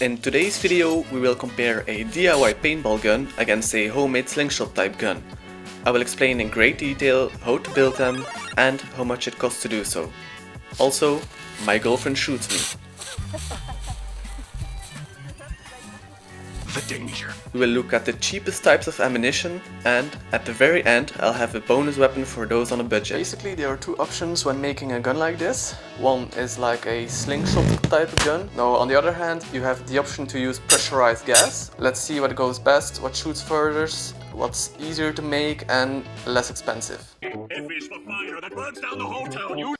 In today's video we will compare a DIY paintball gun against a homemade slingshot type gun. I will explain in great detail how to build them and how much it costs to do so. Also, my girlfriend shoots me. The danger. We will look at the cheapest types of ammunition, and at the very end I'll have a bonus weapon for those on a budget. Basically there are two options when making a gun like this. One is like a slingshot type of gun. Now on the other hand you have the option to use pressurized gas. Let's see what goes best, what shoots furthest, what's easier to make and less expensive.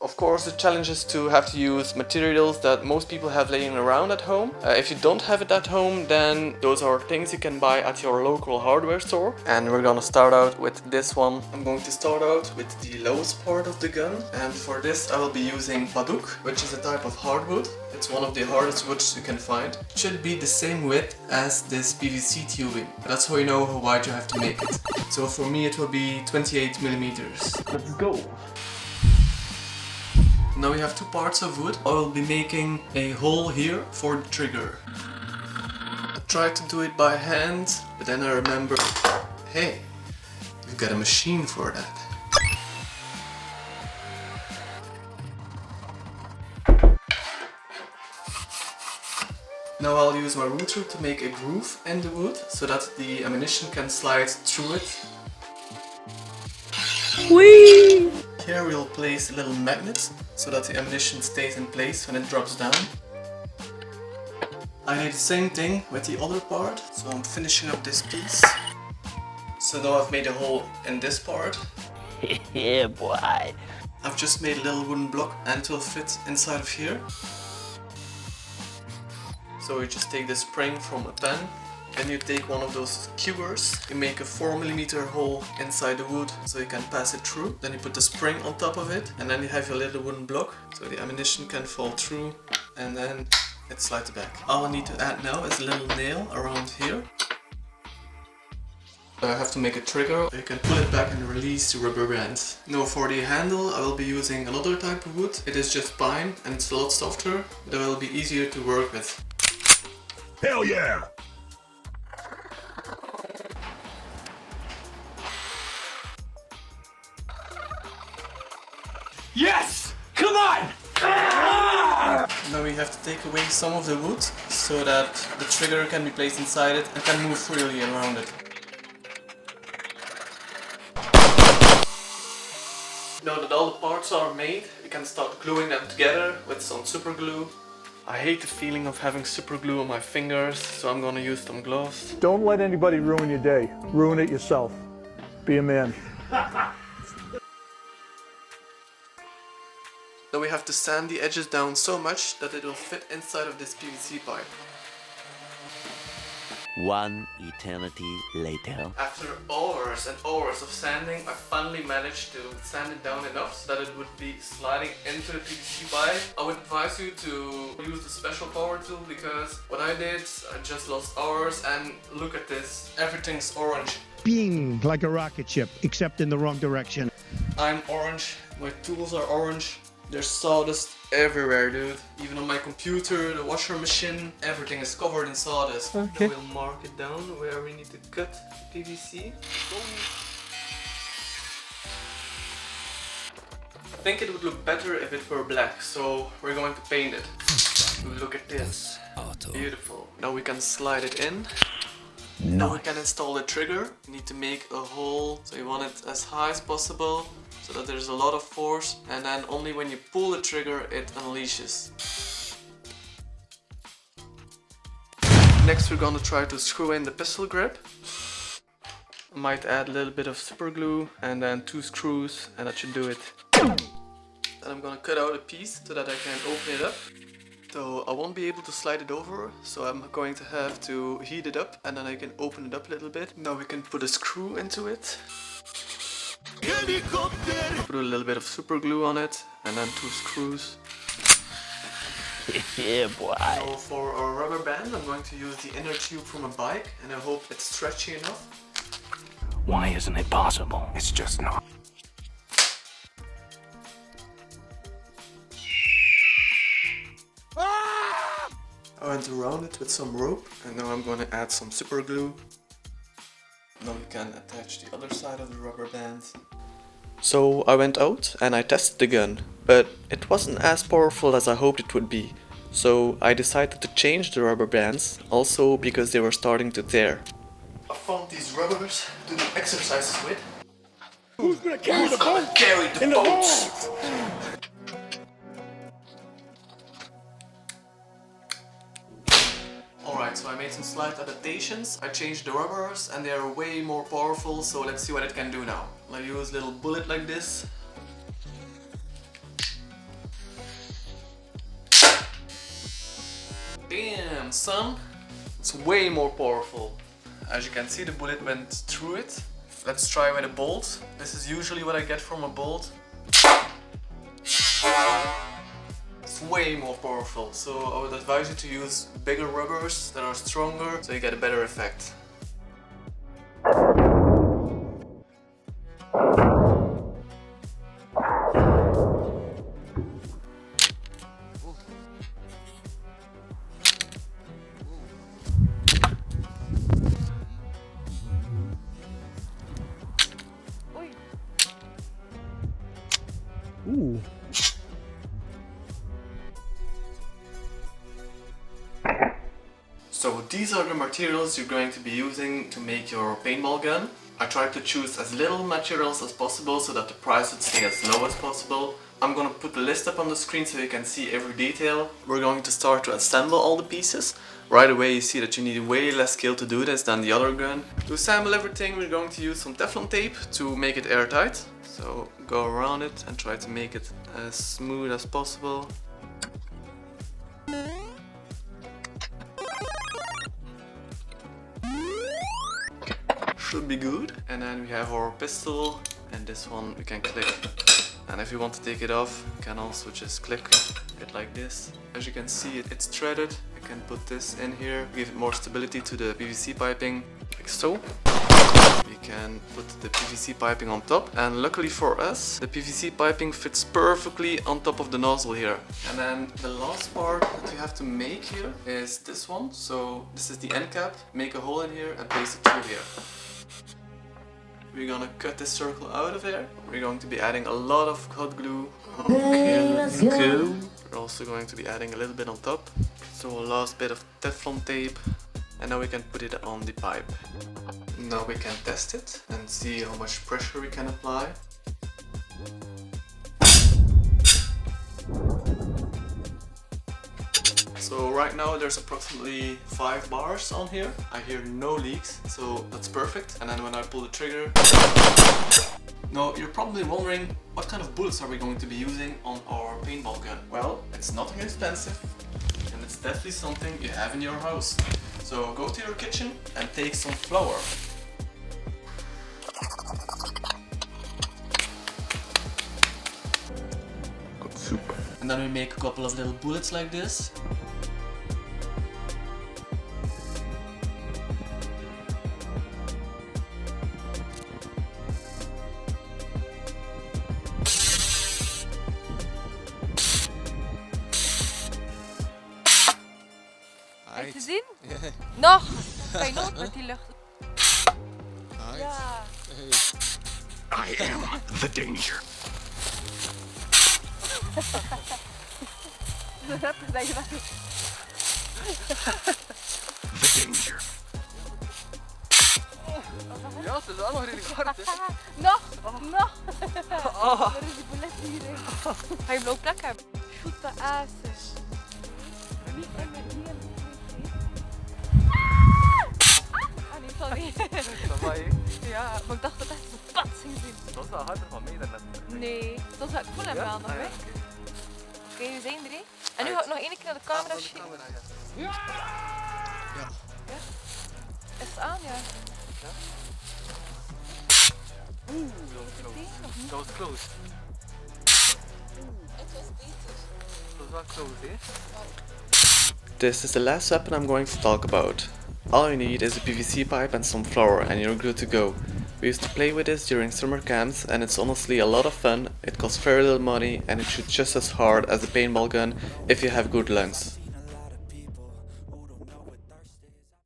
Of course the challenge is to have to use materials that most people have laying around at home. If you don't have it at home, then those are things you can buy at your local hardware store. And we're gonna start out with this one. I'm going to start out with the lowest part of the gun, and for this I will be using paduk, which is a type of hardwood. It's one of the hardest woods you can find. It should be the same width as this PVC tubing. That's how you know how wide you have to make it. So for me it will be 28 millimeters. Let's go! Now we have two parts of wood. I will be making a hole here for the trigger. I tried to do it by hand, but then I remember, hey, you've got a machine for that. Now I'll use my router to make a groove in the wood so that the ammunition can slide through it. Whee! Here we'll place a little magnet so that the ammunition stays in place when it drops down. I did the same thing with the other part, so I'm finishing up this piece. So now I've made a hole in this part. Yeah, boy. I've just made a little wooden block and it will fit inside of here. So you just take the spring from a pen, then you take one of those skewers, you make a 4mm hole inside the wood so you can pass it through. Then you put the spring on top of it, and then you have your little wooden block so the ammunition can fall through, and then it slides back. All I need to add now is a little nail around here. I have to make a trigger. You can pull it back and release the rubber bands. Now for the handle I will be using another type of wood. It is just pine and it's a lot softer, but it will be easier to work with. Hell yeah! Yes! Come on! Now we have to take away some of the wood so that the trigger can be placed inside it and can move freely around it. Now that all the parts are made, we can start gluing them together with some super glue. I hate the feeling of having super glue on my fingers, so I'm gonna use some gloves. Don't let anybody ruin your day. Ruin it yourself. Be a man. Now we have to sand the edges down so much that it will fit inside of this PVC pipe. One eternity later. After hours and hours of sanding, I finally managed to sand it down enough so that it would be sliding into the PVC pipe. I would advise you to use the special power tool, because what I did, I just lost hours, and look at this, everything's orange. Being like a rocket ship, except in the wrong direction. I'm orange, my tools are orange. There's sawdust everywhere, dude. Even on my computer, the washer machine, everything is covered in sawdust. Okay. We'll mark it down where we need to cut PVC. I think it would look better if it were black, so we're going to paint it. Look at this. Beautiful. Now we can slide it in. Now we can install the trigger. You need to make a hole, so you want it as high as possible, so that there's a lot of force, and then only when you pull the trigger it unleashes. Next we're gonna try to screw in the pistol grip. I might add a little bit of super glue and then 2 screws, and that should do it. Then I'm gonna cut out a piece so that I can open it up. So I won't be able to slide it over, so I'm going to have to heat it up, and then I can open it up a little bit. Now we can put a screw into it. Put a little bit of super glue on it, and then 2 screws. Yeah, boy. So for our rubber band, I'm going to use the inner tube from a bike, and I hope it's stretchy enough. Why isn't it possible? It's just not. went around it with some rope, and now I'm gonna add some super glue. Now we can attach the other side of the rubber band. So I went out and I tested the gun, but it wasn't as powerful as I hoped it would be. So I decided to change the rubber bands, also because they were starting to tear. I found these rubbers to do exercises with. Who's gonna carry the boat? Carry the In the boats! Alright, so I made some slight adaptations. I changed the rubbers and they are way more powerful, so let's see what it can do now. I'll use a little bullet like this. Damn, son! It's way more powerful. As you can see, the bullet went through it. Let's try with a bolt. This is usually what I get from a bolt. It's way more powerful, so I would advise you to use bigger rubbers that are stronger so you get a better effect. Ooh. So these are the materials you're going to be using to make your paintball gun. I tried to choose as little materials as possible so that the price would stay as low as possible. I'm gonna put the list up on the screen so you can see every detail. We're going to start to assemble all the pieces. Right away you see that you need way less skill to do this than the other gun. To assemble everything we're going to use some Teflon tape to make it airtight. So go around it and try to make it as smooth as possible. Should be good. And then we have our pistol, and this one we can click. And if you want to take it off, you can also just click it like this. As you can see, it's threaded. I can put this in here, give it more stability to the PVC piping, like so. We can put the PVC piping on top, and luckily for us, the PVC piping fits perfectly on top of the nozzle here. And then the last part that we have to make here is this one. So this is the end cap. Make a hole in here and place it through here. We're gonna cut this circle out of here. We're going to be adding a lot of hot glue. Cool. We're also going to be adding a little bit on top. So a last bit of Teflon tape. And now we can put it on the pipe. Now we can test it and see how much pressure we can apply. So right now there's approximately 5 bars on here. I hear no leaks, so that's perfect. And then when I pull the trigger... Now you're probably wondering, what kind of bullets are we going to be using on our paintball gun? Well, it's nothing expensive, and it's definitely something you have in your house. So go to your kitchen and take some flour. Good soup. And then we make a couple of little bullets like this. Heb je gezien? Nog! Kan je nog met die lucht? Ja. I am the danger. Dat heb je gedaan. The danger. Ja, het is wel nog redelijk hard, hè. Nog! Nog! Er is die bullet hierin. Ga je een blauwe plek hebben? Shoot the asses. Niet in met die en ah nee, sorry. Dat was je. Ja, maar ik dacht dat het echt zo pat ging zien. Dat was wel harder van mij dan net. Nee, dat is ik voel hem wel nog, hè. Oké, we zijn er, hè. En nu ga ik nog één keer naar de camera schieten. Ja. Ja? Is het aan, ja? Oeh, dat was close. Het was beter. Dat was wel close, hè. This is the last weapon I'm going to talk about. All you need is a PVC pipe and some flour and you're good to go. We used to play with this during summer camps and it's honestly a lot of fun, it costs very little money and it shoots just as hard as a paintball gun if you have good lungs.